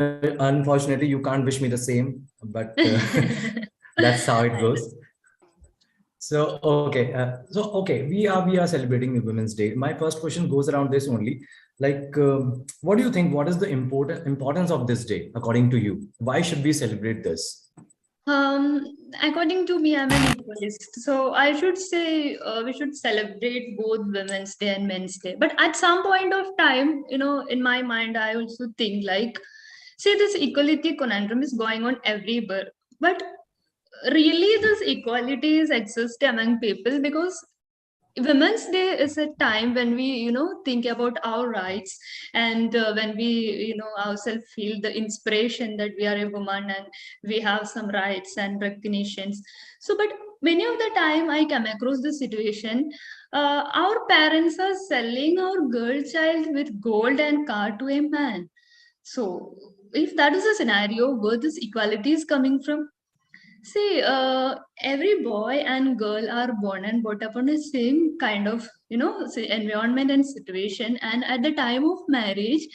unfortunately, you can't wish me the same, but that's how it goes. So okay, we are celebrating the Women's Day. My first question goes around this only. Like, what do you think? What is the importance of this day according to you? Why should we celebrate this? Um, According to me, I'm an equalist. So I should say we should celebrate both Women's Day and Men's Day. But at some point of time, in my mind, I also think like, see, this equality conundrum is going on everywhere. But really, this equalities exist among people because Women's Day is a time when we, think about our rights, and when we, ourselves feel the inspiration that we are a woman and we have some rights and recognitions. So, but many of the time I come across the situation, our parents are selling our girl child with gold and car to a man. So, if that is a scenario, where this equality is coming from? See, every boy and girl are born and brought up on the same kind of, environment and situation. And at the time of marriage,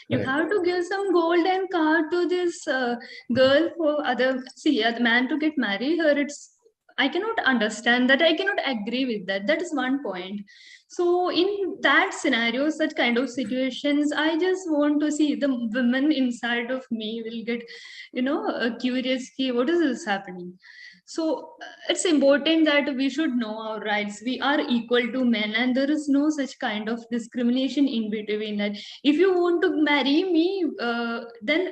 you Correct. have to give some gold and car to this girl for other. See, the man to get married her. I cannot understand that. I cannot agree with that. That is one point. So in that scenario, such kind of situations, I just want to see the women inside of me will get curious ki, what is this happening. So it's important that we should know our rights. We are equal to men, and there is no such kind of discrimination in between that. If you want to marry me, then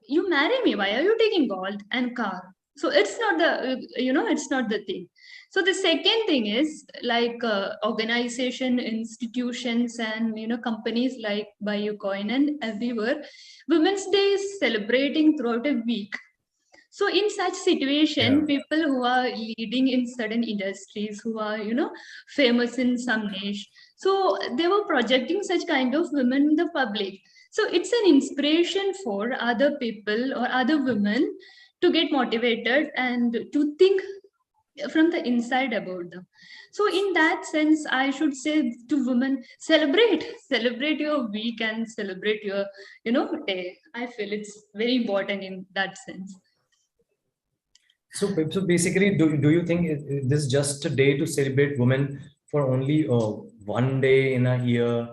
you marry me. Why are you taking gold and car? So it's not the it's not the thing. So the second thing is like organization, institutions, and companies like BuyUcoin and everywhere, Women's Day is celebrating throughout a week. So in such situation, Yeah. people who are leading in certain industries, who are famous in some niche, so they were projecting such kind of women in the public. So it's an inspiration for other people or other women to get motivated and to think from the inside about them. So in that sense, I should say to women, celebrate your week and celebrate your day. I feel it's very important in that sense. So basically, do you think this is just a day to celebrate women for only one day in a year,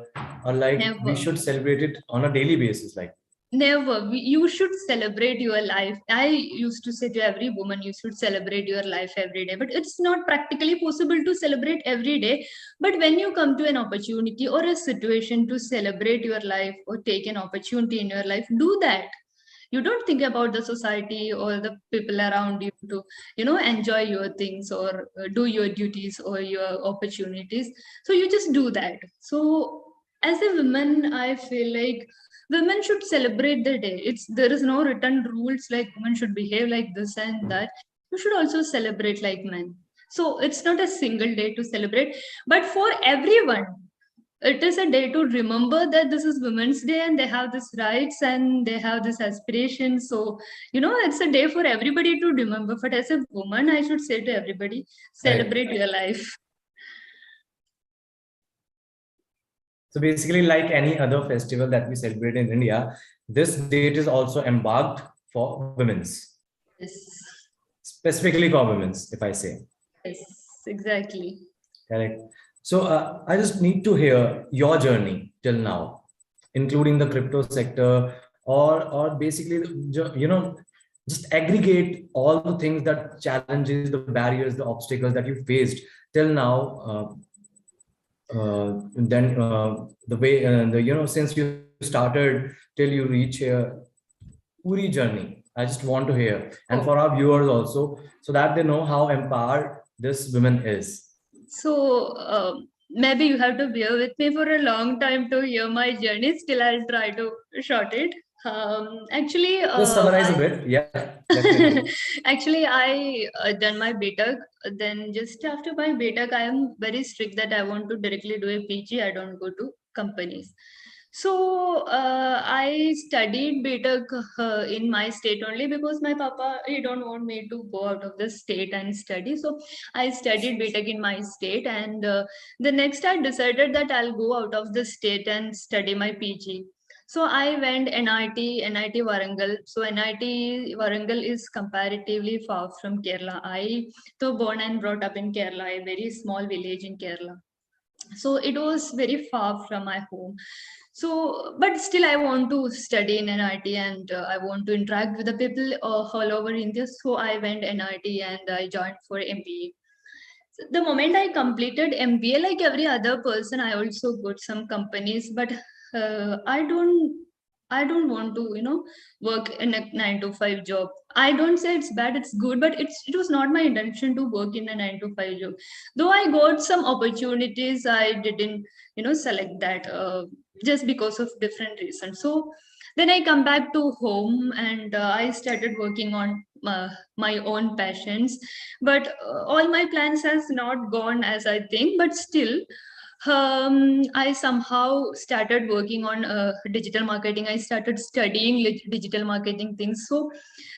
or like we Never. should celebrate it on a daily basis? Like, Never. You should celebrate your life. I used to say to every woman, you should celebrate your life every day. But it's not practically possible to celebrate every day. But when you come to an opportunity or a situation to celebrate your life or take an opportunity in your life, do that. You don't think about the society or the people around you to enjoy your things or do your duties or your opportunities. So you just do that. So as a woman, I feel like women should celebrate the day. There is no written rules like women should behave like this and that. You should also celebrate like men. So it's not a single day to celebrate, but for everyone, it is a day to remember that this is Women's Day and they have this rights and they have this aspiration. So, it's a day for everybody to remember. But as a woman, I should say to everybody, correct. celebrate your life. So basically, like any other festival that we celebrate in India, this date is also embarked for women's, Yes, specifically for women's, if I say. yes, exactly. Correct. So I just need to hear your journey till now, including the crypto sector, or basically, just aggregate all the things, that challenges, the barriers, the obstacles that you faced till now. And then the way since you started till you reach here, puri journey. I just want to hear, and Oh, for our viewers also, so that they know how empowered this woman is. so maybe you have to bear with me for a long time to hear my journey. Still, I'll try to short it. Actually, Just summarize a bit. Yeah, definitely. actually, I done my BTech. Then just after my BTech, I am very strict that I want to directly do a PG. I don't go to companies. So I studied BTech in my state only because my papa he don't want me to go out of the state and study. So I studied BTech in my state, and the next I decided that I'll go out of the state and study my PG. So I went NIT Warangal. So NIT Warangal is comparatively far from Kerala. I so born and brought up in Kerala, a very small village in Kerala. So it was very far from my home. So but still I want to study in NIT, and I want to interact with the people all over India. So I went NIT and I joined for MBA. So the moment I completed MBA, like every other person, I also got some companies, but I don't want to, work in a 9 to 5 job. I don't say it's bad, it's good, but it was not my intention to work in a 9 to 5 job. Though I got some opportunities, I didn't, select that just because of different reasons. So then I come back to home, and I started working on my own passions, but all my plans has not gone as I think, but still I somehow started working on digital marketing. I started studying digital marketing things. So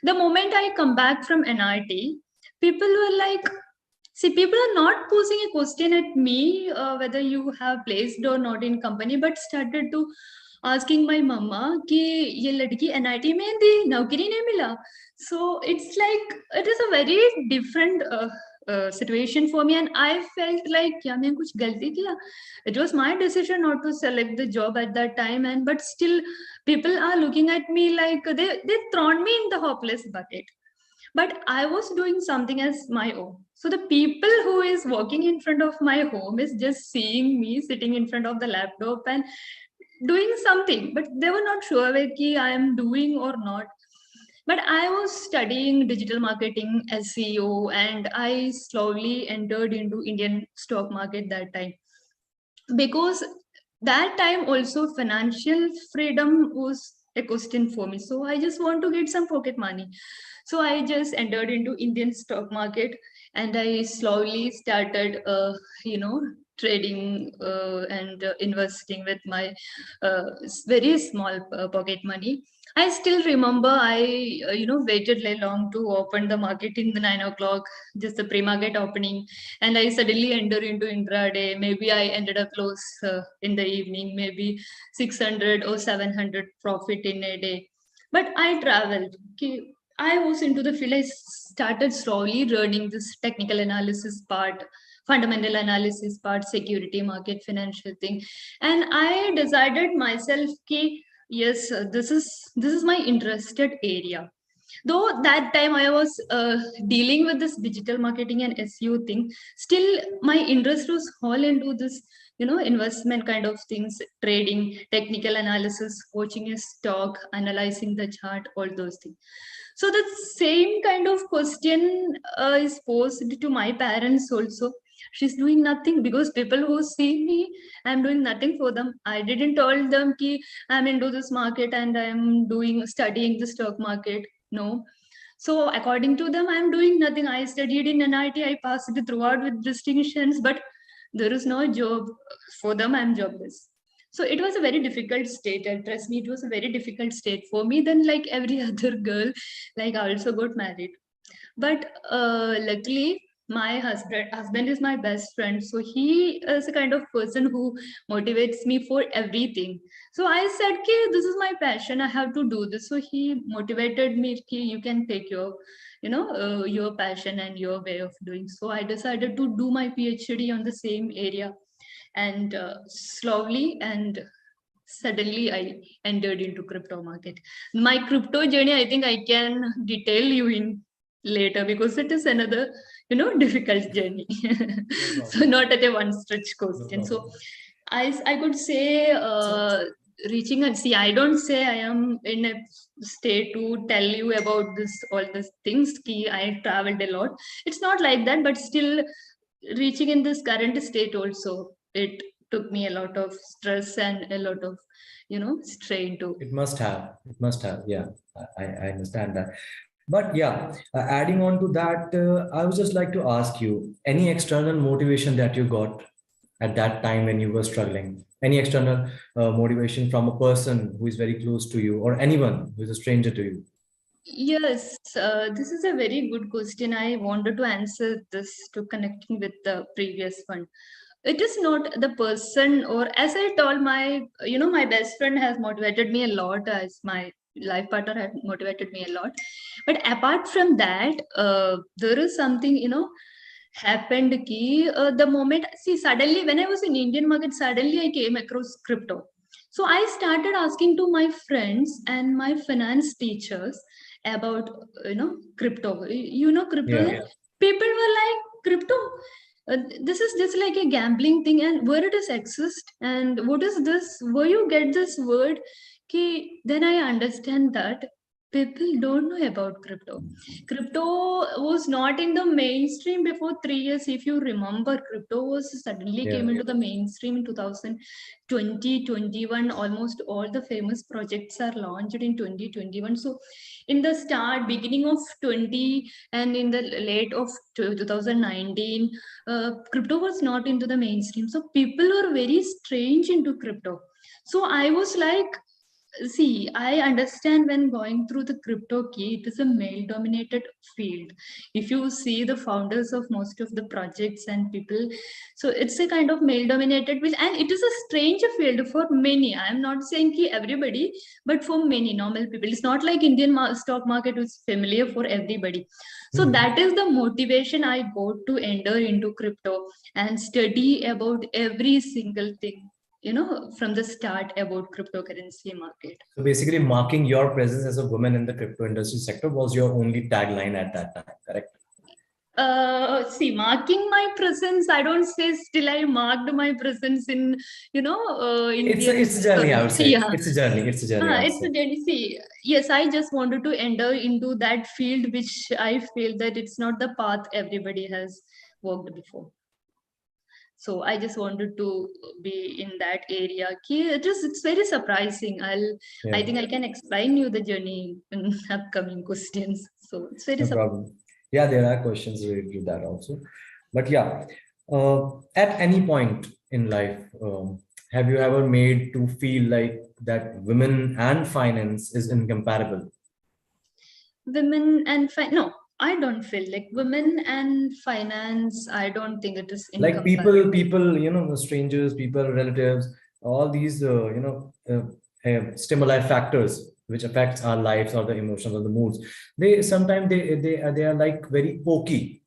the moment I come back from NIT, people were like, see, people are not posing a question at me whether you have placed or not in company, but started to asking my mama कि ये लड़की NIT में थी, नौकरी नहीं मिला. So it's like it is a very different situation for me, and I felt like क्या मैं कुछ गलती किया. It was my decision not to select the job at that time, and but still people are looking at me like they thrown me in the hopeless bucket. But I was doing something as my own. So the people who is walking in front of my home is just seeing me sitting in front of the laptop and doing something, but they were not sure whether I am doing or not. But I was studying digital marketing, SEO, and I slowly entered into Indian stock market that time, because that time also financial freedom was a question for me. So I just want to get some pocket money. So I just entered into Indian stock market, and I slowly started trading and investing with my very small pocket money. I still remember I waited like long to open the market in the 9 o'clock, just the pre-market opening, and I suddenly enter into intraday. Maybe I ended up close in the evening, maybe 600 or 700 profit in a day. But I traveled. Okay. I was into the field. I started slowly learning this technical analysis part, fundamental analysis part, security market, financial thing, and I decided myself, okay, yes, this is my interested area. Though that time I was dealing with this digital marketing and SEO thing, still my interest was all into this investment kind of things, trading, technical analysis, watching a stock, analyzing the chart, all those things. So the same kind of question is posed to my parents also. She's doing nothing, because people who see me, I'm doing nothing for them. I didn't tell them ki I'm into this market and I'm doing studying the stock market. No. So according to them, I'm doing nothing. I studied in NIT, I passed it throughout with distinctions, but there is no job. For them, I'm jobless. So it was a very difficult state, and trust me, it was a very difficult state for me. Then, like every other girl, like I also got married. But luckily, my husband is my best friend, so he is a kind of person who motivates me for everything. So I said, "Okay, this is my passion. I have to do this." So he motivated me, "Okay, you can take your passion and your way of doing." So I decided to do my PhD on the same area, and slowly and suddenly I entered into crypto market. My crypto journey, I think I can detail you in later, because it is another difficult journey. So not at a one stretch question. So I could say reaching, and see, I don't say I am in a state to tell you about this all these things ki I traveled a lot. It's not like that, but still reaching in this current state also, it took me a lot of stress and a lot of strain to. It must have. It must have. Yeah, I understand that. But yeah, adding on to that, I would just like to ask you any external motivation that you got at that time when you were struggling? Any external motivation from a person who is very close to you or anyone who is a stranger to you? Yes, this is a very good question. I wanted to answer this to connecting with the previous one. it is not the person, or as I told, my my best friend has motivated me a lot, as my life partner had motivated me a lot. But apart from that, there is something happened ki, the moment, see, suddenly when I was in Indian market, suddenly I came across crypto. So I started asking to my friends and my finance teachers about crypto. Crypto, Yeah. like, people were like, crypto, this is just like a gambling thing, and where it is exist, and what is this, where you get this word. Ki, then I understand that people don't know about crypto. Crypto was not in the mainstream before 3 years. If you remember, crypto was suddenly Yeah. came into the mainstream in 2020, 21. Almost all the famous projects are launched in 2021. So in the start, beginning of 20 and in the late of 2019, crypto was not into the mainstream. So people are very strange into crypto. So I was like, see, I understand when going through the crypto key, it is a male dominated field. If you see the founders of most of the projects and people, so it's a kind of male dominated field, and it is a strange field for many. I am not saying ki everybody, but for many normal people. It's not like Indian stock market is familiar for everybody. So Mhm. that is the motivation I got to enter into crypto and study about every single thing, from the start about cryptocurrency market. So basically, marking your presence as a woman in the crypto industry sector was your only tagline at that time, correct? See, marking my presence, I don't say still I marked my presence in, Indian. It's a journey, I would say. Yeah. It's a journey. It's a journey, I would It's say. a journey. See, yes, I just wanted to enter into that field, which I feel that it's not the path everybody has walked before. So I just wanted to be in that area. It's very surprising. I Yeah, think I can explain you the journey in upcoming questions. So it's very no problem. Yeah, there are questions related to that also. But yeah, at any point in life, have you ever made to feel like that women and finance is incomparable? women and no, I don't feel like women and finance. I don't think it is Like incomparable. the strangers, people, relatives, all these stimuli factors which affects our lives or the emotions or the moods, they sometimes they are like very pokey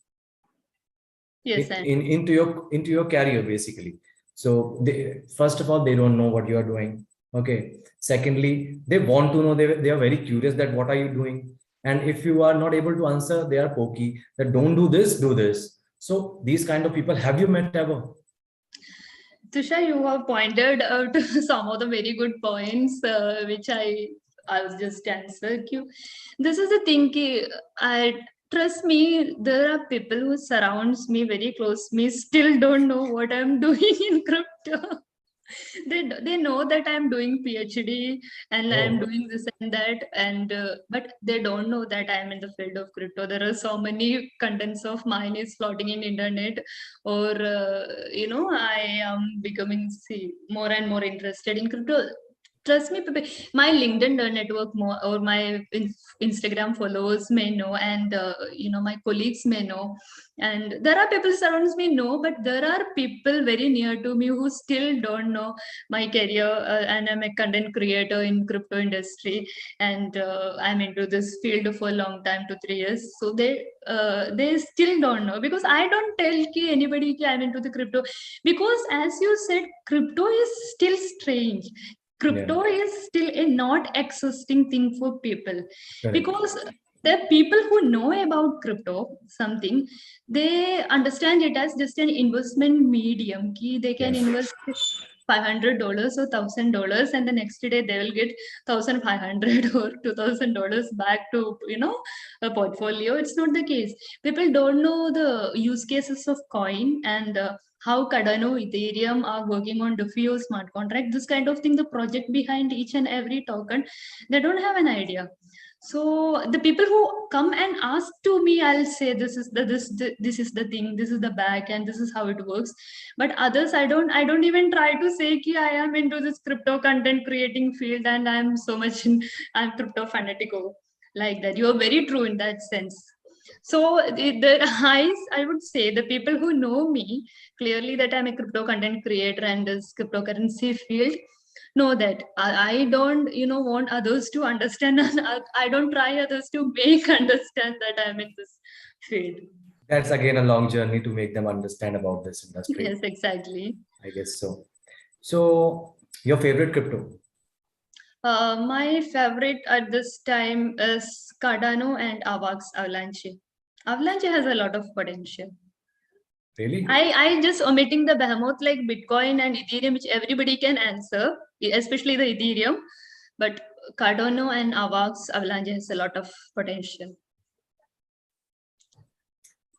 Yes, and into your career basically. So they, first of all, they don't know what you are doing. Okay, secondly, they want to know, they are very curious that what are you doing, and if you are not able to answer, they are pokey that don't do this, do this. So these kind of people, have you met ever? Tusha, you have pointed out some of the very good points, which I was just answered you. This is the thing. I trust me. There are people who surrounds me very close. Me still don't know what I'm doing in crypto. They know that I'm doing PhD and I'm Oh, doing this and that, and but they don't know that I'm in the field of crypto. There are so many contents of mine is floating in internet, or I am becoming, see, more and more interested in crypto. Trust me, my LinkedIn network more, or my Instagram followers may know, and my colleagues may know, and there are people surrounds me know, but there are people very near to me who still don't know my career, and I'm a content creator in crypto industry, and I'm into this field for a long time, 2 3 years. So they still don't know, because I don't tell ki anybody ki I'm into the crypto, because as you said, crypto is still strange. yeah, Crypto is still a not existing thing for people, correct. because the people who know about crypto something, they understand it as just an investment medium. Ki they can Yes, invest $500 or $1,000, and the next day they will get 1,500 or $2,000 back to a portfolio. It's not the case. People don't know the use cases of coin, and how Cardano, Ethereum are working on DeFi or smart contract. This kind of thing, the project behind each and every token, they don't have an idea. So the people who come and ask to me, I'll say this is the thing, this is the back, and this is how it works. But others, I don't even try to say ki I am into this crypto content creating field, and I'm so much in, I'm crypto fanatico, like that. You are very true in that sense. So I would say the people who know me clearly that I'm a crypto content creator and this cryptocurrency field know that I don't, want others to understand, and I don't try others to make understand that I'm in this field. That's again a long journey to make them understand about this industry. Yes, exactly. I guess so. So, your favorite crypto? My favorite at this time is Cardano and Avax Avalanche. Avalanche has a lot of potential. Really? I just omitting the behemoth like Bitcoin and Ethereum, which everybody can answer, especially the Ethereum. But Cardano and Avax Avalanche has a lot of potential.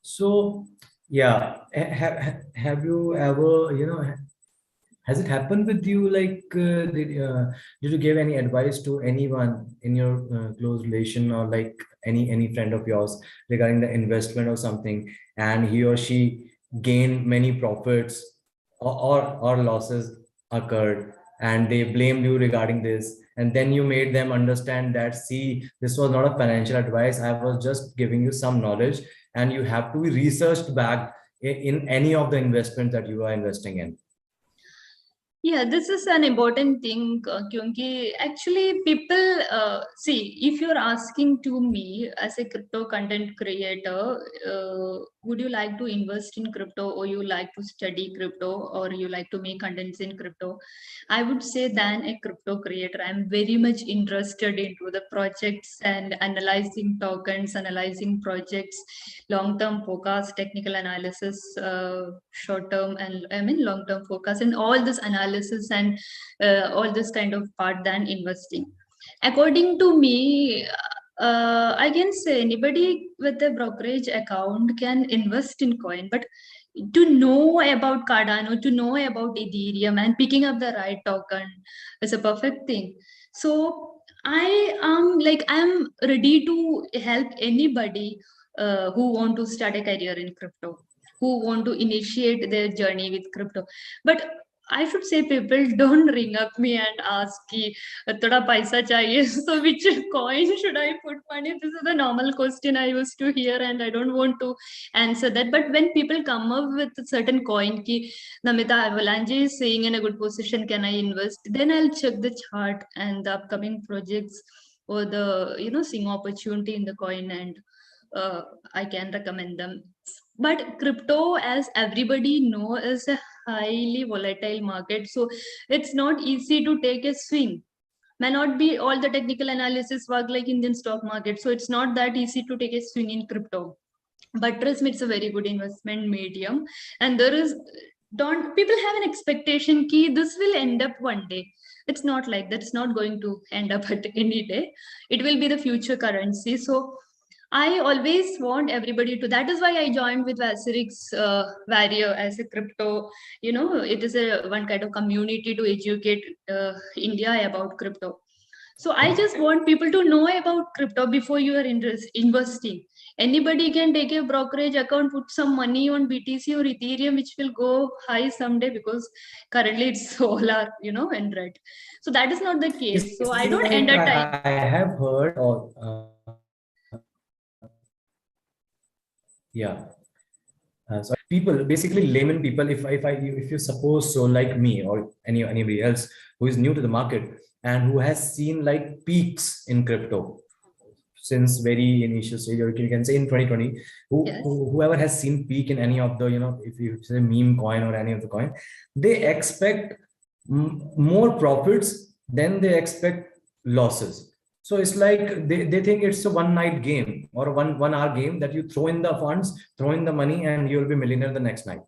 So, yeah, have you ever, has it happened with you? Like, did you give any advice to anyone in your close relation, or like any friend of yours regarding the investment or something, and he or she gained many profits, or losses occurred, and they blamed you regarding this, and then you made them understand that, see, this was not a financial advice, I was just giving you some knowledge, and you have to be researched back in any of the investment that you are investing in. Yeah, this is an important thing, क्योंकि actually people see, if you're asking to me as a crypto content creator, would you like to invest in crypto, or you like to study crypto, or you like to make contents in crypto? I would say than a crypto creator, I'm very much interested into the projects and analyzing tokens, analyzing projects, long-term forecast, technical analysis, short-term and long-term forecast, and all this analysis and all this kind of part than investing. According to me, I can say anybody with a brokerage account can invest in coin, but to know about Cardano, to know about Ethereum, and picking up the right token is a perfect thing. So I'm ready to help anybody who want to start a career in crypto, who want to initiate their journey with crypto. But I should say people don't ring up me and ask ki thoda paisa chahiye. So which coin should I put money? This is the normal question I used to hear, and I don't want to answer that. But when people come up with a certain coin ki Namitha Avalanche is saying in a good position, can I invest? Then I'll check the chart and the upcoming projects, or the seeing opportunity in the coin, and I can recommend them. But crypto, as everybody know, is a highly volatile market, so it's not easy to take a swing. May not be all the technical analysis work like Indian stock market, so it's not that easy to take a swing in crypto. But trust me, it's a very good investment medium, and there is don't people have an expectation key this will end up one day. It's not like that. It's not going to end up at any day. It will be the future currency. So I always want everybody to. That is why I joined with WazirX Warrior as a crypto. It is a one kind of community to educate India about crypto. So I just want people to know about crypto before you are investing. Anybody can take a brokerage account, put some money on BTC or Ethereum, which will go high someday, because currently it's all are, in red. So that is not the case. So I Basically, don't like entertain. I have heard, or yeah. So people, basically layman people, if you suppose so, like me or anybody else who is new to the market and who has seen like peaks in crypto since very initial stage, or you can say in 2020, Yes. whoever has seen peak in any of the, if you say meme coin or any of the coin, they expect more profits than they expect losses. So it's like they think it's a one night game or a one hour game that you throw in the funds, throw in the money, and you'll be millionaire the next night.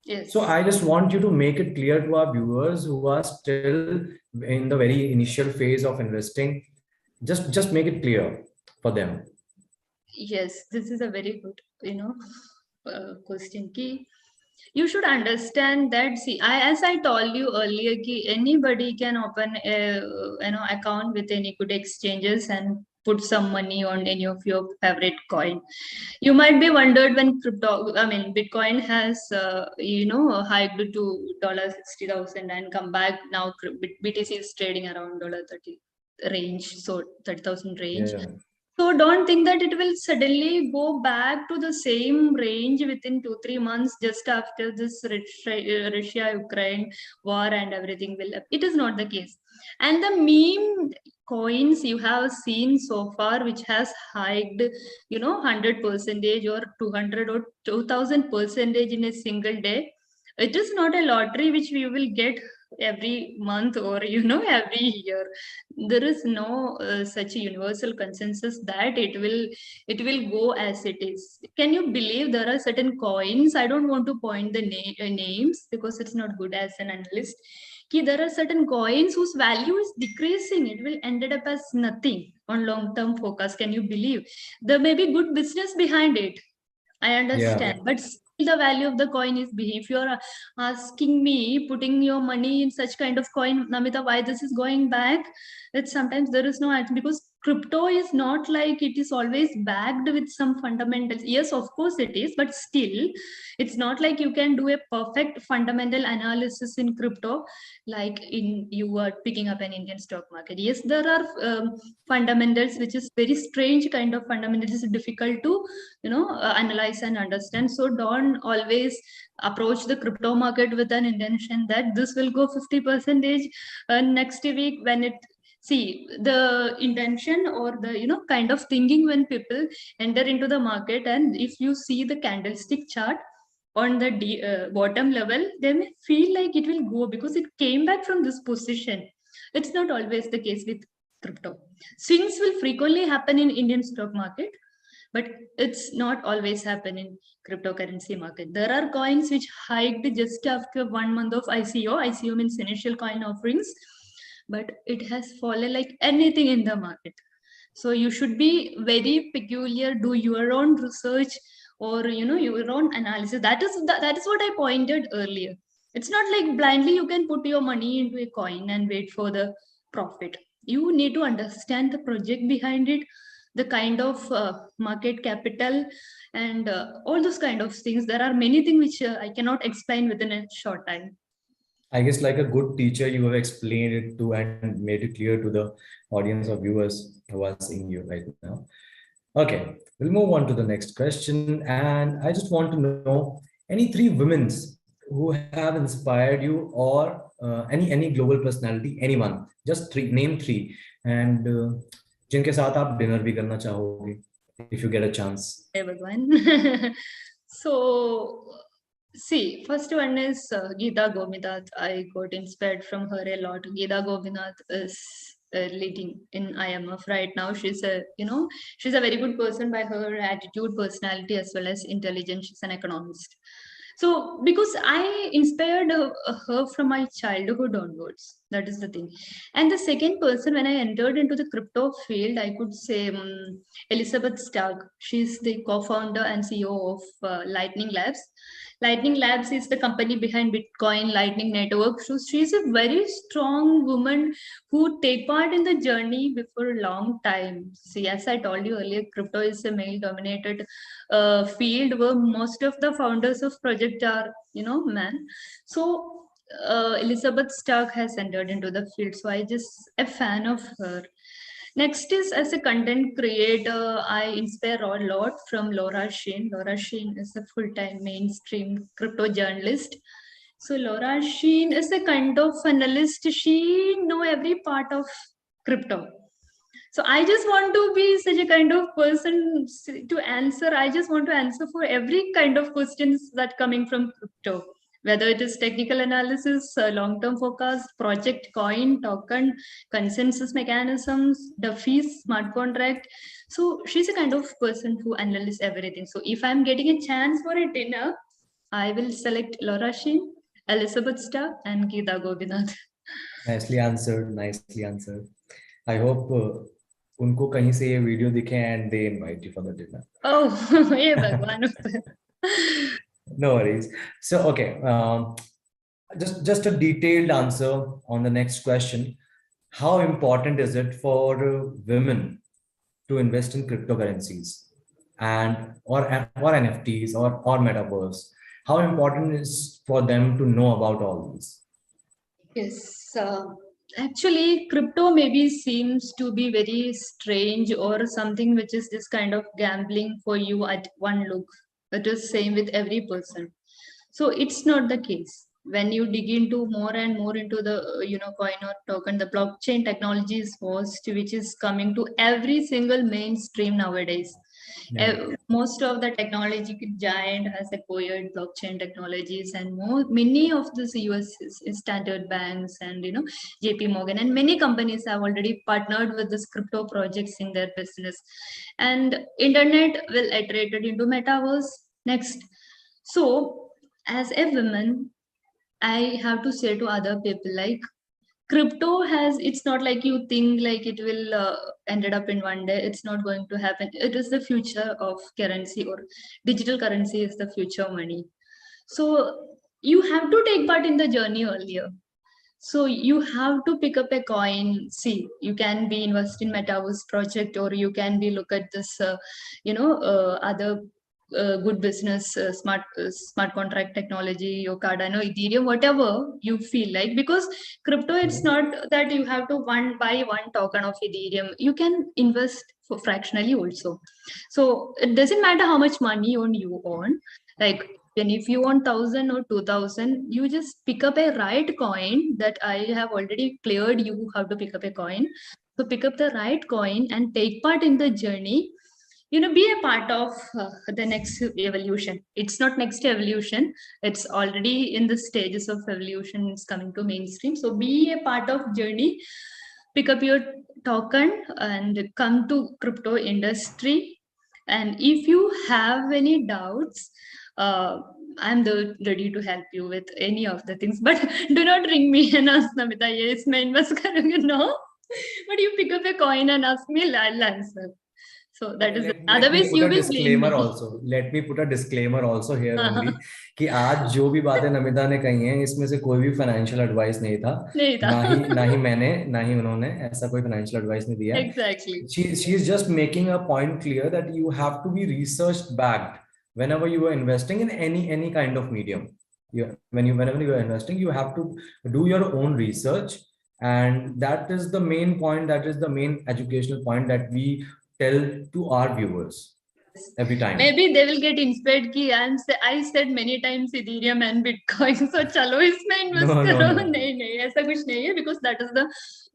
Yes. So I just want you to make it clear to our viewers who are still in the very initial phase of investing. Just make it clear for them. Yes, this is a very good, question. Ki you should understand that. See, as I told you earlier, ki anybody can open a account with any good exchanges and put some money on any of your favorite coin. You might be wondered when Bitcoin has hiked to $60,000 and come back now. BTC is trading around $30 range, so 30,000 range. Yeah. So don't think that it will suddenly go back to the same range within 2-3 months just after this Russia-Ukraine war and everything will. It is not the case. And the meme coins you have seen so far, which has hiked, 100% or 200 or 2000% in a single day. It is not a lottery which we will get every month or every year. There is no such a universal consensus that it will go as it is. Can you believe there are certain coins? I don't want to point the names because it's not good as an analyst. There are certain coins whose value is decreasing. It will ended up as nothing on long term focus. Can you believe? There may be good business behind it, I Yeah. understand, but still the value of the coin is big. If you're asking me, putting your money in such kind of coin, Namitha, why this is going back? That sometimes there is no answer because crypto is not like it is always backed with some fundamentals. Yes, of course it is, but still, it's not like you can do a perfect fundamental analysis in crypto, like in you are picking up an Indian stock market. Yes, there are fundamentals, which is very strange kind of fundamentals, difficult to analyze and understand. So don't always approach the crypto market with an intention that this will go 50% next week. When it see the intention or the kind of thinking when people enter into the market, and if you see the candlestick chart on the bottom level, they may feel like it will go because it came back from this position. It's not always the case with crypto. Swings will frequently happen in Indian stock market, but it's not always happen in cryptocurrency market. There are coins which hiked just after 1 month of ICO. ICO means initial coin offerings, but it has fallen like anything in the market. So you should be very peculiar, do your own research or your own analysis. That is what I pointed earlier. It's not like blindly you can put your money into a coin and wait for the profit. You need to understand the project behind it, the kind of market capital, and all those kind of things. There are many things which I cannot explain within a short time. I guess like a good teacher, you have explained it to and made it clear to the audience of viewers who are seeing you right now. Okay, we'll move on to the next question. And I just want to know any three women's who have inspired you, or any global personality, anyone, just three, name three, and जिनके साथ आप dinner भी करना चाहोगे if you get a chance. Hey, Bhagwan. So, see, first one is Geeta Gominath. I got inspired from her a lot. Geeta Gominath is leading in IMF right now. She's she's a very good person by her attitude, personality, as well as intelligence. She's an economist. So, because I inspired her from my childhood onwards, that is the thing. And the second person, when I entered into the crypto field, I could say Elizabeth Stark. She's the co-founder and CEO of Lightning Labs. Lightning Labs is the company behind Bitcoin Lightning Network. So she's a very strong woman who take part in the journey before a long time. See, as I told you earlier, crypto is a male-dominated field where most of the founders of project are, men. So Elizabeth Stark has entered into the field. So I just a fan of her. Next is as a content creator, I inspire a lot from Laura Sheen. Laura Sheen is a full-time mainstream crypto journalist. So Laura Sheen is a kind of analyst. She know every part of crypto. So I just want to be such a kind of person to answer. I just want to answer for every kind of questions that coming from crypto, whether it is technical analysis, long-term forecast, project, coin, token, consensus mechanisms, the fees, smart contract. So she's a kind of person who analyzes everything. So if I'm getting a chance for a dinner, I will select Laura Sheen, Elizabeth Starr, and Geeta Gopinath. Nicely answered. Nicely answered. I hope उनको कहीं से ये video दिखे and they invite you for the dinner. Oh, ये भगवान. No worries. So okay, just a detailed answer on the next question. How important is it for women to invest in cryptocurrencies and or NFTs or metaverse? How important is for them to know about all these? Yes. Actually, crypto maybe seems to be very strange or something which is this kind of gambling for you at one look. It is same with every person. So it's not the case. When you dig into more and more into the coin or token, the blockchain technology is first, which is coming to every single mainstream nowadays. Yeah. Most of the technology giant has acquired blockchain technologies, and many of the US standard banks and JP Morgan and many companies have already partnered with this crypto projects in their business, and internet will iterate it into metaverse next. So as a woman, I have to say to other people like crypto has, it's not like you think like it will ended up in one day. It's not going to happen. It is the future of currency, or digital currency is the future money. So you have to take part in the journey earlier. So you have to pick up a coin. See, you can be invest in metaverse project, or you can be look at this other good business, smart contract technology, your Cardano, Ethereum, whatever you feel like. Because crypto, it's not that you have to buy one token of Ethereum. You can invest for fractionally also. So it doesn't matter how much money you own. Like, and if you want 1,000 or 2,000, you just pick up a right coin that I have already cleared. You have to pick up a coin. So pick up the right coin and take part in the journey. Be a part of the next evolution. It's not next evolution. It's already in the stages of evolution. It's coming to mainstream. So be a part of journey. Pick up your token and come to crypto industry. And if you have any doubts, I'm ready to help you with any of the things. But do not ring me and ask Namitha, yes, मैं invest करूँगी, no. But you pick up a coin and ask me, I'll answer. So that is Let me otherwise put you a will blame disclaimer me. also. Let me put a disclaimer also here हाँ, only हाँ, कि आज जो भी बातें नमिता ने कही हैं इसमें से कोई भी फाइनेंशियल एडवाइस नहीं था. नहीं था. ना ही मैंने ना ही उन्होंने ऐसा कोई फाइनेंशियल एडवाइस नहीं दिया है. Exactly. She is just making a point clear that you have to be research backed whenever you are investing in any kind of medium. Whenever you are investing, you have to do your own research, and that is the main point. That is the main educational point that we tell to our viewers every time. Maybe they will get inspired कि I said many times Ethereum and Bitcoin, so चलो इसमें invest करो. नहीं ऐसा कुछ नहीं है, because that is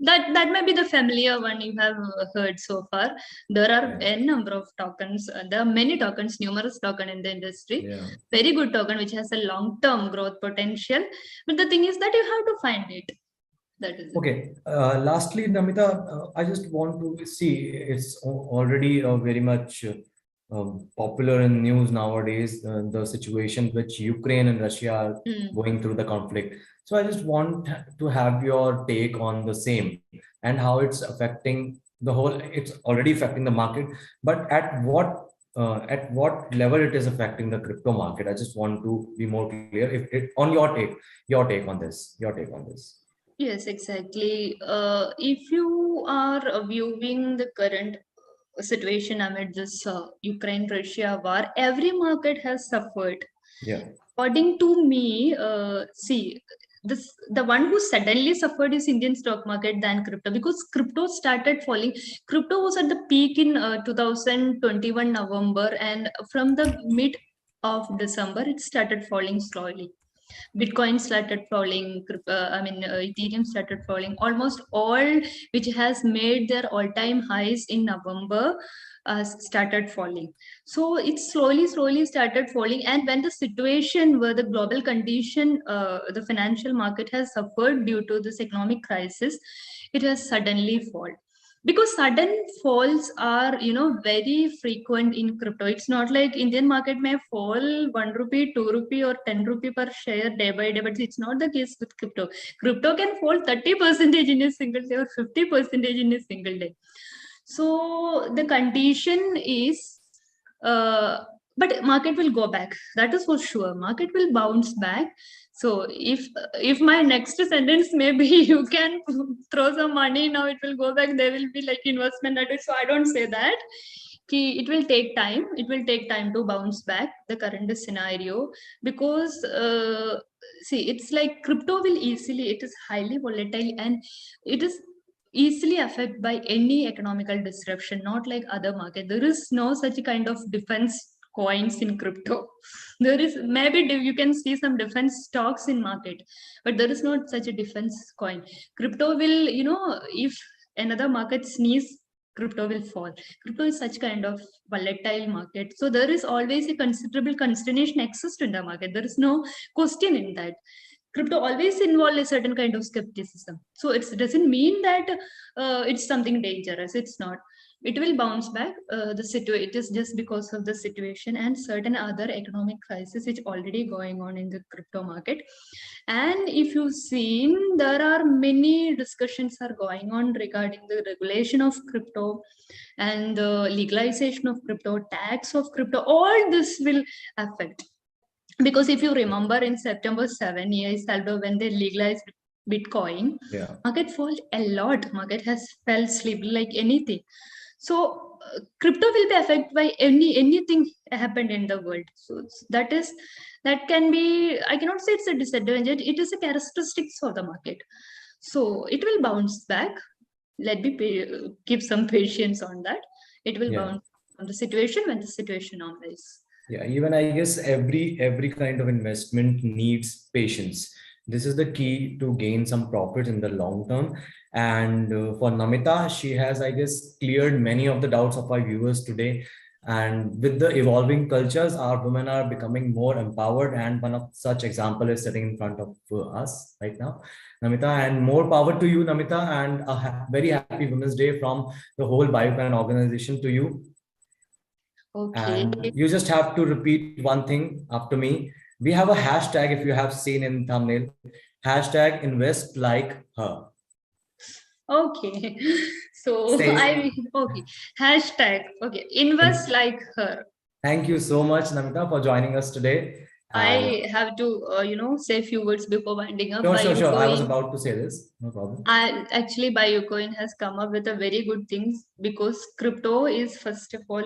that may be the familiar one you have heard so far. There are n number of tokens. There are many tokens, numerous token in the industry. Very good token which has a long term growth potential. But the thing is that you have to find it. That is okay. Lastly, Namitha, I just want to see, it's already very much popular in news nowadays, the situation which Ukraine and Russia are going through the conflict. So I just want to have your take on the same and how it's affecting the whole. It's already affecting the market, but at what level it is affecting the crypto market? I just want to be more clear. If it on your take on this, your take on this. Yes, exactly. If you are viewing the current situation amid this Ukraine-Russia war, every market has suffered. Yeah. According to me, see, the one who suddenly suffered is Indian stock market than crypto, because crypto started falling. Crypto was at the peak in 2021 November, and from the mid of December, it started falling slowly. Bitcoin started falling, Ethereum started falling. Almost all which has made their all-time highs in November started falling. So it slowly started falling. And when the situation where the global condition, the financial market has suffered due to this economic crisis, it has suddenly fallen. Because sudden falls are very frequent in crypto. It's not like Indian market may fall 1 rupee, 2 rupee or 10 rupee per share day by day, but it's not the case with crypto. Crypto can fall 30% in a single day or 50% in a single day. So the condition is but market will go back, that is for sure. Market will bounce back. So if my next sentence may be you can throw some money now, it will go back, there will be like investment. That is, so I don't say that. it will take time. It will take time to bounce back the current scenario, because see, it's like crypto will easily, it is highly volatile, and it is easily affected by any economical disruption, not like other market. There is no such kind of defense coins in crypto. There is maybe you can see some defense stocks in market, but there is not such a defense coin. Crypto will, if another market sneeze, crypto will fall. Crypto is such kind of volatile market, so there is always a considerable consternation exists in the market. There is no question in that. Crypto always involve a certain kind of skepticism, so it doesn't mean that it's something dangerous. It's not. It will bounce back. It is just because of the situation and certain other economic crisis which already going on in the crypto market. And if you've seen, there are many discussions are going on regarding the regulation of crypto and the legalization of crypto, tax of crypto. All this will affect, because if you remember in September 7 years Salvador, when they legalized Bitcoin, market fell a lot. Market has fell sleep like anything. So crypto will be affected by anything happened in the world. So that can be, I cannot say it's a disadvantage. It is a characteristics of the market. So it will bounce back. Let me give some patience on that. It will bounce on the situation when the situation normalizes. Yeah, even I guess every kind of investment needs patience. This is the key to gain some profit in the long term. And for Namitha, she has, I guess, cleared many of the doubts of our viewers today. And with the evolving cultures, our women are becoming more empowered. And one of such example is sitting in front of us right now, Namitha. And more power to you, Namitha. And a very happy Women's Day from the whole BuyUcoin organization to you. Okay. And you just have to repeat one thing after me. We have a hashtag, if you have seen in thumbnail, hashtag investlikeher. Okay. So okay. Hashtag. Okay. Invest like her. Thank you so much, Namitha, for joining us today. I have to, say a few words before winding up. Sure. I was about to say this. No problem. Actually, BuyUcoin has come up with a very good things, because crypto is, first of all,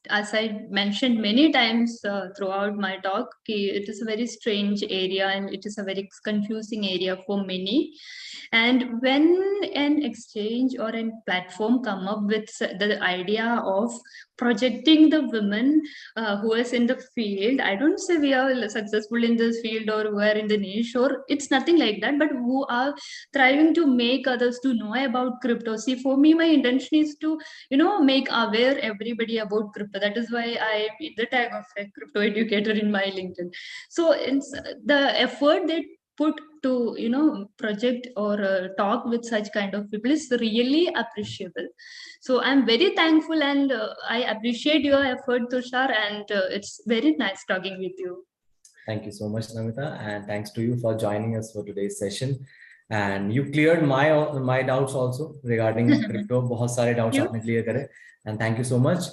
as I mentioned many times throughout my talk, it is a very strange area and it is a very confusing area for many. And when an exchange or a platform come up with the idea of projecting the women who is in the field, I don't say we are successful in this field or who are in the niche, or it's nothing like that, but who are trying to make others to know about crypto. See, for me, my intention is to make aware everybody about crypto. That is why I made the tag of a crypto educator in my LinkedIn. So it's the effort they put to project or talk with such kind of people is really appreciable. So I'm very thankful, and I appreciate your effort, Tushar, and it's very nice talking with you. Thank you so much, Namitha, and thanks to you for joining us for today's session. And you cleared my doubts also regarding crypto. बहुत सारे doubts आपने clear करे, and thank you so much.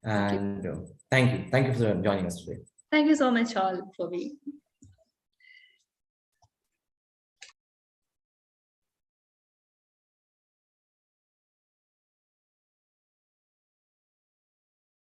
And thank you for joining us today. Thank you so much all for being.